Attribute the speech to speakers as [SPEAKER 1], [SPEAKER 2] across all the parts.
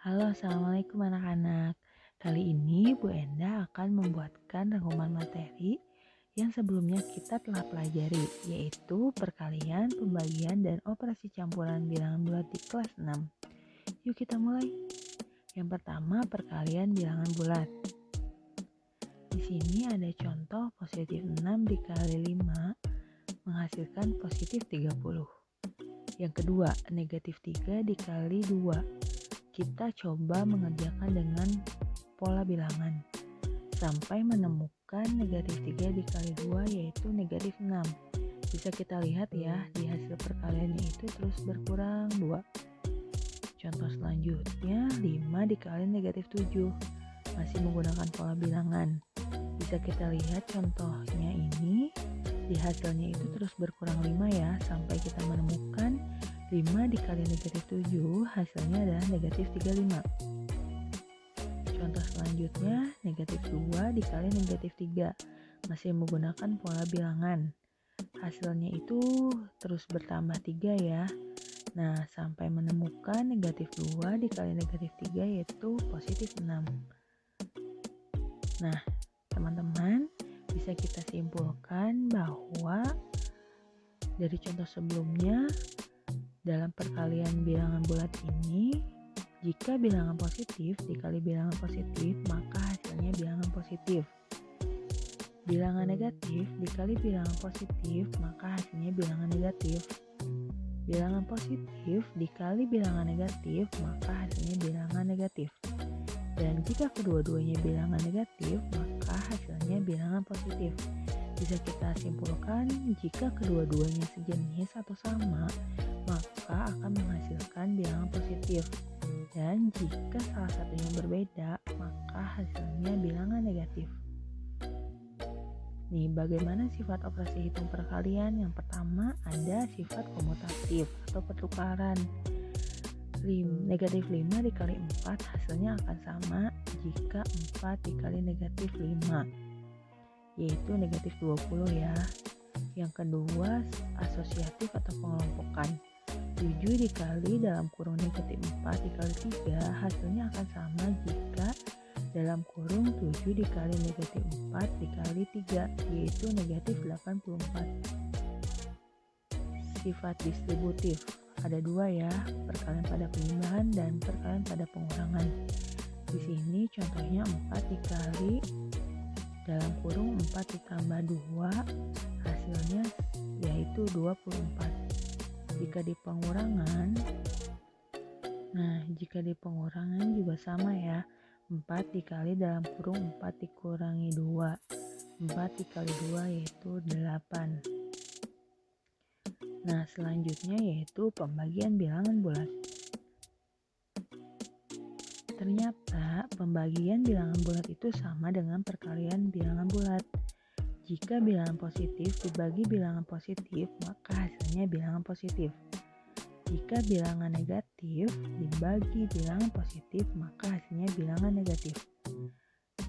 [SPEAKER 1] Halo, assalamualaikum anak-anak. Kali ini Bu Enda akan membuatkan rangkuman materi yang sebelumnya kita telah pelajari, yaitu perkalian, pembagian, dan operasi campuran bilangan bulat di kelas 6. Yuk kita mulai. Yang pertama, perkalian bilangan bulat. Di sini ada contoh positif 6 dikali 5 menghasilkan positif 30. Yang kedua, negatif 3 dikali 2. Kita coba mengerjakan dengan pola bilangan sampai menemukan negatif 3 dikali 2 yaitu negatif 6. Bisa kita lihat ya, di hasil perkaliannya itu terus berkurang 2. Contoh selanjutnya 5 dikali negatif 7, masih menggunakan pola bilangan. Bisa kita lihat contohnya ini, di hasilnya itu terus berkurang 5 ya, sampai kita menemukan 5 dikali negatif 7 hasilnya adalah negatif 35. Contoh selanjutnya negatif 2 dikali negatif 3, masih menggunakan pola bilangan. Hasilnya itu terus bertambah 3 ya. Nah, sampai menemukan negatif 2 dikali negatif 3 yaitu positif 6. Nah, teman-teman bisa kita simpulkan bahwa dari contoh sebelumnya, dalam perkalian bilangan bulat ini, jika bilangan positif dikali bilangan positif, maka hasilnya bilangan positif. Bilangan negatif dikali bilangan positif, maka hasilnya bilangan negatif. Bilangan positif dikali bilangan negatif, maka hasilnya bilangan negatif. Dan jika kedua-duanya bilangan negatif, maka hasilnya bilangan positif. Bisa kita simpulkan, jika kedua-duanya sejenis atau sama, maka akan menghasilkan bilangan positif. Dan jika salah satunya berbeda, maka hasilnya bilangan negatif. Nih, bagaimana sifat operasi hitung perkalian? Yang pertama ada sifat komutatif atau pertukaran. Negatif 5 dikali 4 hasilnya akan sama jika 4 dikali negatif 5, yaitu negatif 20 ya. Yang kedua, asosiatif atau pengelompokan. 7 dikali dalam kurung negatif 4 dikali 3 hasilnya akan sama jika dalam kurung 7 dikali negatif 4 dikali 3, yaitu negatif 84. Sifat distributif ada dua ya, perkalian pada penimbangan dan perkalian pada pengurangan. Di sini contohnya 4 dikali dalam kurung 4 ditambah 2 hasilnya yaitu 24. Jika di pengurangan, jika di pengurangan juga sama ya, 4 dikali dalam kurung 4 dikurangi 2, 4 dikali 2 yaitu 8. Nah, selanjutnya yaitu pembagian bilangan bulat. Ternyata pembagian bilangan bulat itu sama dengan perkalian bilangan bulat. Jika bilangan positif dibagi bilangan positif, maka hasilnya bilangan positif. Jika bilangan negatif dibagi bilangan positif, maka hasilnya bilangan negatif.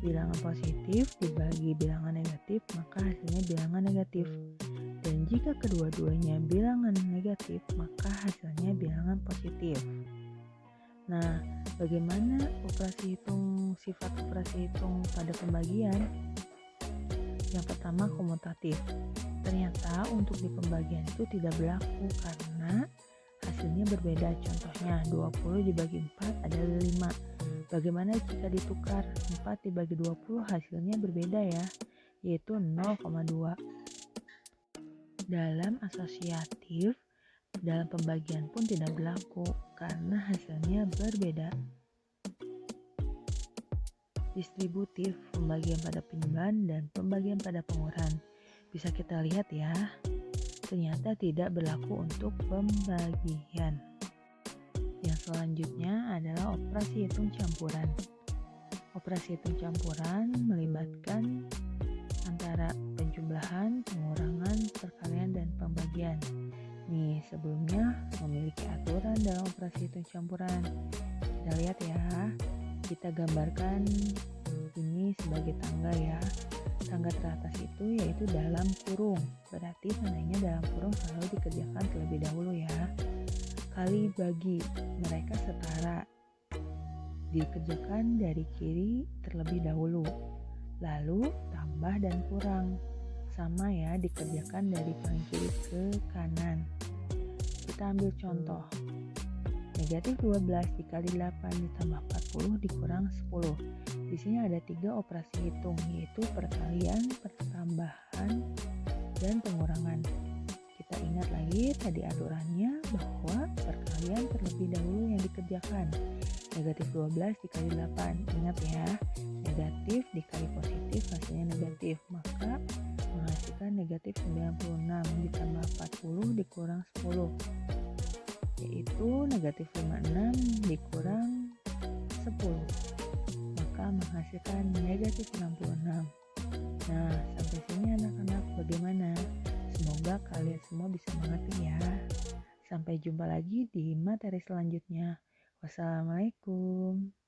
[SPEAKER 1] Bilangan positif dibagi bilangan negatif, maka hasilnya bilangan negatif. Dan jika kedua-duanya bilangan negatif, maka hasilnya bilangan positif. Nah, bagaimana sifat operasi hitung pada pembagian? Yang pertama, komutatif. Ternyata untuk di pembagian itu tidak berlaku karena hasilnya berbeda. Contohnya 20 dibagi 4 adalah 5. Bagaimana jika ditukar 4 dibagi 20 hasilnya berbeda ya, yaitu 0,2. Dalam asosiatif, dalam pembagian pun tidak berlaku karena hasilnya berbeda. Distributif, pembagian pada penimbangan dan pembagian pada pengurangan. Bisa kita lihat ya, ternyata tidak berlaku untuk pembagian. Yang selanjutnya adalah operasi hitung campuran. Operasi hitung campuran melibatkan antara penjumlahan, pengurangan, perkalian, dan pembagian. Nih, sebelumnya memiliki aturan dalam operasi hitung campuran. Kita lihat ya, kita gambarkan ini sebagai tangga ya. Tangga teratas itu yaitu dalam kurung, berarti tandanya dalam kurung selalu dikerjakan terlebih dahulu ya. Kali bagi, mereka setara. Dikerjakan dari kiri terlebih dahulu, lalu tambah dan kurang. Sama ya, dikerjakan dari paling kiri ke kanan. Kita ambil contoh. Negatif 12 dikali 8 ditambah 40 dikurang 10. Di sini ada 3 operasi hitung, yaitu perkalian, pertambahan, dan pengurangan. Kita ingat lagi tadi aturannya bahwa perkalian terlebih dahulu yang dikerjakan. Negatif 12 dikali 8. Ingat ya, negatif dikali positif hasilnya negatif. Maka menghasilkan negatif 96 ditambah 40 dikurang 10. Yaitu negatif 56 dikurang 10. Maka menghasilkan negatif 66. Nah, sampai sini anak-anak bagaimana? Semoga kalian semua bisa mengerti ya. Sampai jumpa lagi di materi selanjutnya. Wassalamualaikum.